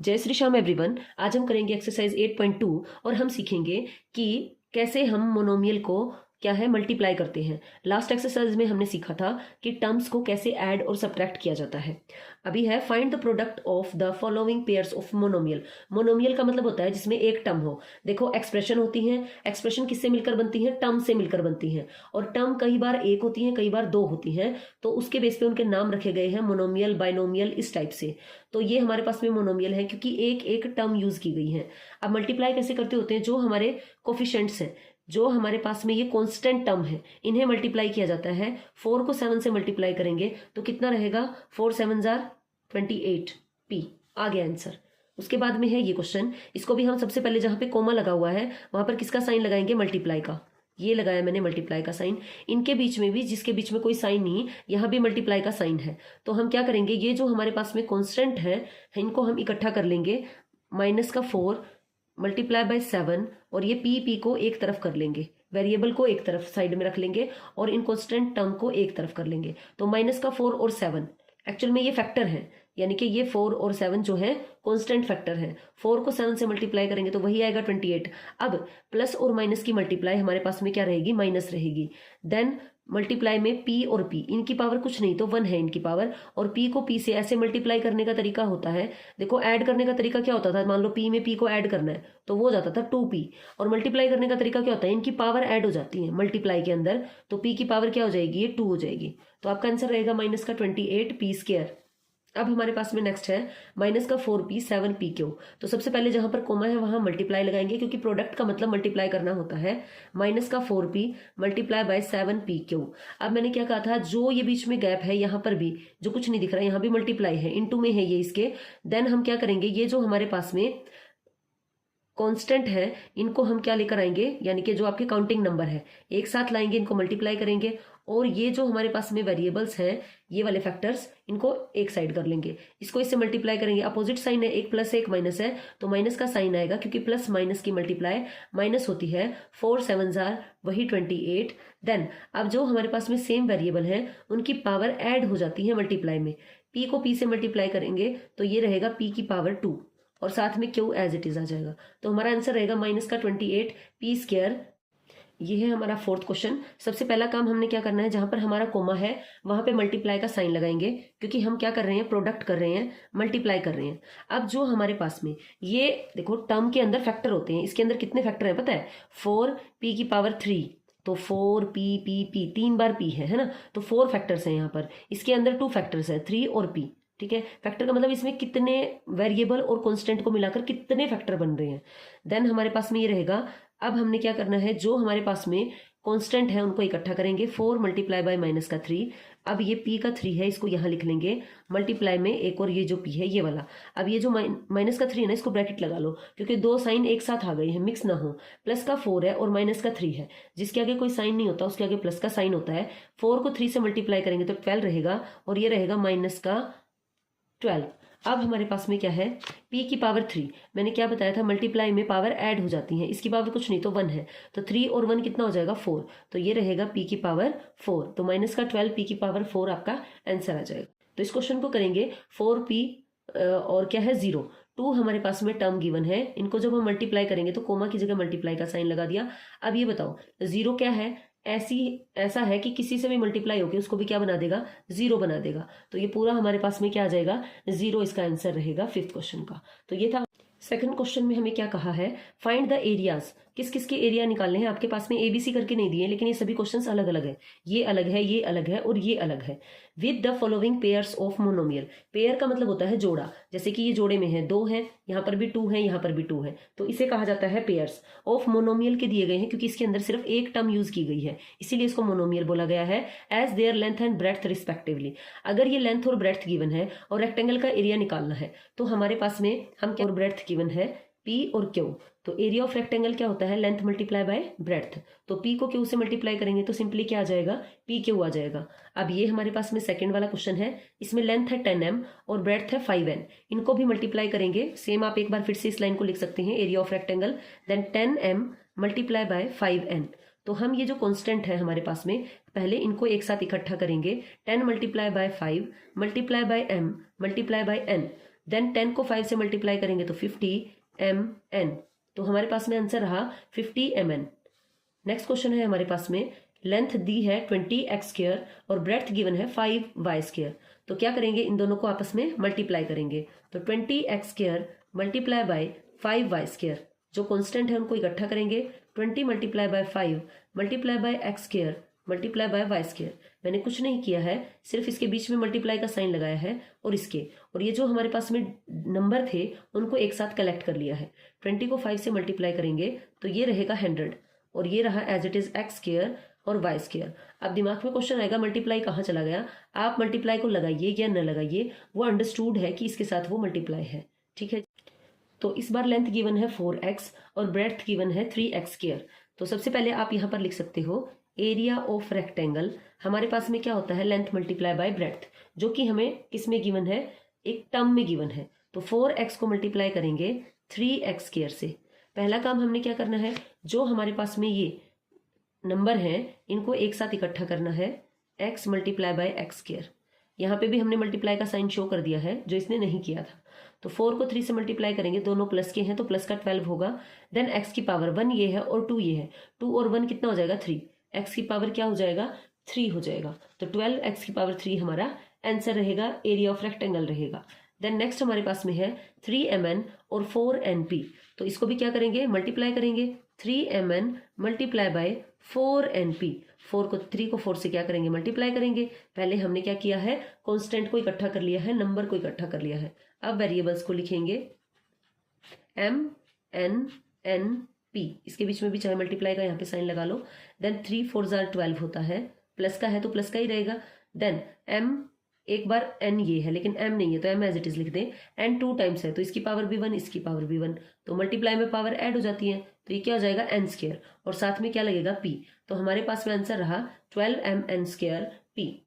जय श्री श्याम एवरीवन। आज हम करेंगे एक्सरसाइज 8.2 और हम सीखेंगे कि कैसे हम मोनोमियल को क्या है मल्टीप्लाई करते हैं। लास्ट एक्सरसाइज में हमने सीखा था कि टर्म्स को कैसे ऐड और सब्ट्रैक्ट किया जाता है। अभी है find the product of the following pairs of monomial. Monomial का मतलब होता है जिसमें एक टर्म हो। देखो एक्सप्रेशन होती हैं, एक्सप्रेशन किससे मिलकर बनती हैं? टर्म से मिलकर बनती हैं। और टर्म कई बार एक होती हैं, कई बार दो होती हैं, तो उसके बेस पे उनके नाम रखे गए हैं मोनोमियल, बाइनोमियल, इस टाइप से। तो ये हमारे पास में मोनोमियल है क्योंकि एक एक टर्म यूज की गई है। अब मल्टीप्लाई कैसे करते होते हैं? जो हमारे कोफिशिएंट्स हैं, जो हमारे पास में ये कांस्टेंट टर्म है, इन्हें मल्टीप्लाई किया जाता है। 4 को 7 से मल्टीप्लाई करेंगे तो कितना रहेगा? 4 7 28 पी। आ गया आंसर। उसके बाद में है ये क्वेश्चन, इसको भी हम सबसे पहले जहां पे कोमा लगा हुआ है वहां पर किसका साइन लगाएंगे? मल्टीप्लाई का। ये लगाया मैंने मल्टीप्लाई का साइन। इनके बीच में भी, जिसके बीच में कोई साइन नहीं, यहाँ भी मल्टीप्लाई का साइन है। तो हम क्या करेंगे, ये जो हमारे पास में कॉन्स्टेंट है इनको हम इकट्ठा कर लेंगे। -4 मल्टीप्लाई बाय 7 और ये पी को एक तरफ कर लेंगे, वेरिएबल को एक तरफ साइड में रख लेंगे और इन कॉन्स्टेंट टर्म को एक तरफ कर लेंगे। तो -4 और 7 एक्चुअल में ये फैक्टर है, यानी कि ये 4 और 7 जो है कांस्टेंट फैक्टर है। 4 को 7 से मल्टीप्लाई करेंगे तो वही आएगा 28। अब प्लस और माइनस की मल्टीप्लाई हमारे पास में क्या रहेगी? माइनस रहेगी। देन मल्टीप्लाई में पी और पी, इनकी पावर कुछ नहीं तो 1 है इनकी पावर, और पी को पी से ऐसे मल्टीप्लाई करने का तरीका होता है। देखो ऐड करने का तरीका क्या होता था? मान लो पी में पी को ऐड करना है तो वो हो जाता था 2p, और मल्टीप्लाई करने का तरीका क्या होता है? इनकी पावर ऐड हो जाती है मल्टीप्लाई के अंदर, तो पी की पावर क्या हो जाएगी? ये 2 हो जाएगी। तो आपका आंसर रहेगा -28p²। अब हमारे पास में नेक्स्ट है -4p 7p3। तो सबसे पहले जहां पर कोमा है वहां मल्टीप्लाई लगाएंगे क्योंकि प्रोडक्ट का मतलब मल्टीप्लाई करना होता है। -4p multiply by 7p3। अब मैंने क्या कहा था, जो ये बीच में गैप है यहाँ पर भी जो कुछ नहीं दिख रहा है, यहाँ भी मल्टीप्लाई है, इनटू में है ये इसके। देन हम क्या करेंगे, ये जो हमारे पास में कांस्टेंट है इनको हम क्या लेकर आएंगे, यानी कि जो आपके काउंटिंग नंबर है एक साथ लाएंगे, इनको मल्टीप्लाई करेंगे, और ये जो हमारे पास में वेरिएबल्स हैं ये वाले फैक्टर्स, इनको एक साइड कर लेंगे, इसको इससे मल्टीप्लाई करेंगे। अपोजिट साइन है, एक प्लस है एक माइनस है, तो माइनस का साइन आएगा क्योंकि प्लस माइनस की मल्टीप्लाई माइनस होती है। 4 7 वही 28। देन अब जो हमारे पास में सेम वेरिएबल है उनकी पावर ऐड हो जाती है मल्टीप्लाई में। पी को पी से मल्टीप्लाई करेंगे तो ये रहेगा पी की पावर 2 और साथ में क्यू एज इट इज आ जाएगा। तो हमारा आंसर रहेगा -28p²। ये है हमारा फोर्थ क्वेश्चन। सबसे पहला काम हमने क्या करना है, जहां पर हमारा कोमा है वहां पे मल्टीप्लाई का साइन लगाएंगे क्योंकि हम क्या कर रहे हैं? प्रोडक्ट कर रहे हैं, मल्टीप्लाई कर रहे हैं। अब जो हमारे पास में ये देखो टर्म के अंदर फैक्टर होते हैं, इसके अंदर कितने फैक्टर है पता है? 4p3, तो 4p 3 बार p है ना, तो 4 फैक्टर्स हैं यहाँ पर। इसके अंदर 2 फैक्टर्स है, 3 और p। ठीक है, फैक्टर का मतलब इसमें कितने वेरिएबल और कांस्टेंट को मिलाकर कितने फैक्टर बन रहे हैं। देन हमारे पास में ये रहेगा। अब हमने क्या करना है, जो हमारे पास में कांस्टेंट है उनको इकट्ठा करेंगे। 4 मल्टीप्लाई बाय -3। अब ये p का 3 है, इसको यहाँ लिख लेंगे, मल्टीप्लाई में एक और ये जो p है ये वाला। अब ये जो -3 है ना, इसको ब्रैकेट लगा लो क्योंकि दो साइन एक साथ आ गए हैं, मिक्स ना हो। प्लस का 4 है और -3 है, जिसके आगे कोई साइन नहीं होता उसके आगे प्लस का साइन होता है। 4 को 3 से मल्टीप्लाई करेंगे तो 12 रहेगा, और ये रहेगा -12। अब हमारे पास में क्या है? p की पावर 3। मैंने क्या बताया था, मल्टीप्लाई में पावर ऐड हो जाती है, इसकी पावर कुछ नहीं तो 1 है, तो 3 और 1 कितना हो जाएगा? 4। तो ये रहेगा p की पावर 4, तो -12 p की पावर 4 आपका आंसर आ जाएगा। तो इस क्वेश्चन को करेंगे 4p और क्या है 0 2 हमारे पास में टर्म गिवन है, इनको जब हम मल्टीप्लाई करेंगे तो कोमा की जगह मल्टीप्लाई का साइन लगा दिया। अब ये बताओ 0 क्या है? ऐसा है कि किसी से भी मल्टीप्लाई होकर उसको भी क्या बना देगा? 0 बना देगा। तो ये पूरा हमारे पास में क्या आ जाएगा? 0 इसका आंसर रहेगा फिफ्थ क्वेश्चन का। तो ये था। सेकंड क्वेश्चन में हमें क्या कहा है, फाइंड द एरियाज। किस किस के एरिया निकालने हैं? आपके पास में ABC करके नहीं दिए, लेकिन ये सभी क्वेश्चंस अलग अलग है। ये अलग है, ये अलग है और ये अलग है। With the following pairs of monomial. Pair का मतलब होता है जोड़ा, जैसे कि ये जोड़े में है 2 है, यहाँ पर भी 2 है, यहाँ पर भी 2 है, तो इसे कहा जाता है पेयर्स ऑफ मोनोमियल के दिए गए हैं क्योंकि इसके अंदर सिर्फ एक टर्म यूज की गई है, इसीलिए इसको मोनोमियल बोला गया है। As their length and breadth respectively. अगर ये लेंथ और ब्रेड्थ गिवन है और रेक्टेंगल का एरिया निकालना है तो हमारे पास में हम क्या और ब्रेड्थ गिवन है p और q, तो एरिया ऑफ रेक्टेंगल क्या होता है? Length multiply by breadth. तो p को q से मल्टीप्लाई करेंगे तो सिंपली क्या आ जाएगा? p q आ जाएगा। अब ये हमारे पास में सेकंड वाला क्वेश्चन है, इसमें लेंथ है 10m और ब्रेड्थ है 5n, इनको भी मल्टीप्लाई करेंगे। सेम आप एक बार फिर से इस लाइन को लिख सकते हैं, area of rectangle then 10m multiply by 5n। तो हम ये जो कांस्टेंट है हमारे पास में, पहले इनको एक साथ इकट्ठा करेंगे। 10 multiply by 5 multiply by m multiply by n। Then 10 को 5 से मल्टीप्लाई करेंगे तो 50 mn, तो हमारे पास में आंसर रहा 50 mn। नेक्स्ट क्वेश्चन है हमारे पास में, लेंथ दी है 20x² और ब्रेड्थ गिवन है 5y²। तो क्या करेंगे, इन दोनों को आपस में मल्टीप्लाई करेंगे। तो 20x² मल्टीप्लाई बाय 5y², जो कांस्टेंट है उनको इकट्ठा करेंगे। 20 multiply by 5 multiply bye x² multiply by y²। मैंने कुछ नहीं किया है, सिर्फ इसके बीच में मल्टीप्लाई का साइन लगाया है और इसके, और ये जो हमारे पास में नंबर थे उनको एक साथ कलेक्ट कर लिया है। 20 को 5 से मल्टीप्लाई करेंगे तो ये रहेगा 100 और ये रहा एज इट इज x² और y²। अब दिमाग में क्वेश्चन आएगा मल्टीप्लाई कहाँ चला गया। आप मल्टीप्लाई को लगाइए या न लगाइए, वो अंडरस्टूड है कि इसके साथ वो मल्टीप्लाई है, ठीक है। तो इस बार लेंथ गिवन है 4x और ब्रेड्थ गिवन है 3x²। तो सबसे पहले आप यहाँ पर लिख सकते हो एरिया ऑफ रेक्टेंगल। हमारे पास में क्या होता है, लेंथ मल्टीप्लाई बाय ब्रेड्थ, जो कि हमें किस में गिवन है, एक टर्म में गिवन है। तो 4x को मल्टीप्लाई करेंगे 3x² से। पहला काम हमने क्या करना है, जो हमारे पास में ये नंबर हैं इनको एक साथ इकट्ठा करना है, x मल्टीप्लाई बाय x²। यहाँ पे भी हमने मल्टीप्लाई का साइन शो कर दिया है, जो इसने नहीं किया था। तो 4 को 3 से मल्टीप्लाई करेंगे, दोनों प्लस के हैं तो प्लस का 12 होगा। देन x की पावर 1 ये है और 2 ये है, 2 और 1 कितना हो जाएगा 3, x की पावर क्या हो जाएगा 3 हो जाएगा। तो 12x की पावर 3 हमारा आंसर रहेगा, एरिया ऑफ रेक्टेंगल रहेगा। देन नेक्स्ट हमारे पास में है 3mn और 4np। तो इसको भी क्या करेंगे, मल्टीप्लाई करेंगे। 3mn मल्टीप्लाई बाय 4np, 3 को 4 से क्या करेंगे, मल्टीप्लाई करेंगे। पहले हमने क्या किया है, कांस्टेंट को इकट्ठा कर लिया है, नंबर को इकट्ठा कर लिया है। अब वेरिएबल्स को लिखेंगे m n n p, इसके बीच में भी चाहे मल्टीप्लाई का यहाँ पे साइन लगा लो। देन 3 4 12 होता है, प्लस का है तो प्लस का ही रहेगा। देन m, एक बार n ये है लेकिन m नहीं है तो m एज इट इज लिख दें। n 2 टाइम्स है तो इसकी पावर भी 1, इसकी पावर भी 1, तो मल्टीप्लाई में पावर ऐड हो जाती है, तो ये क्या हो जाएगा n² और साथ में क्या लगेगा p। तो हमारे पास में आंसर रहा 12mn² p।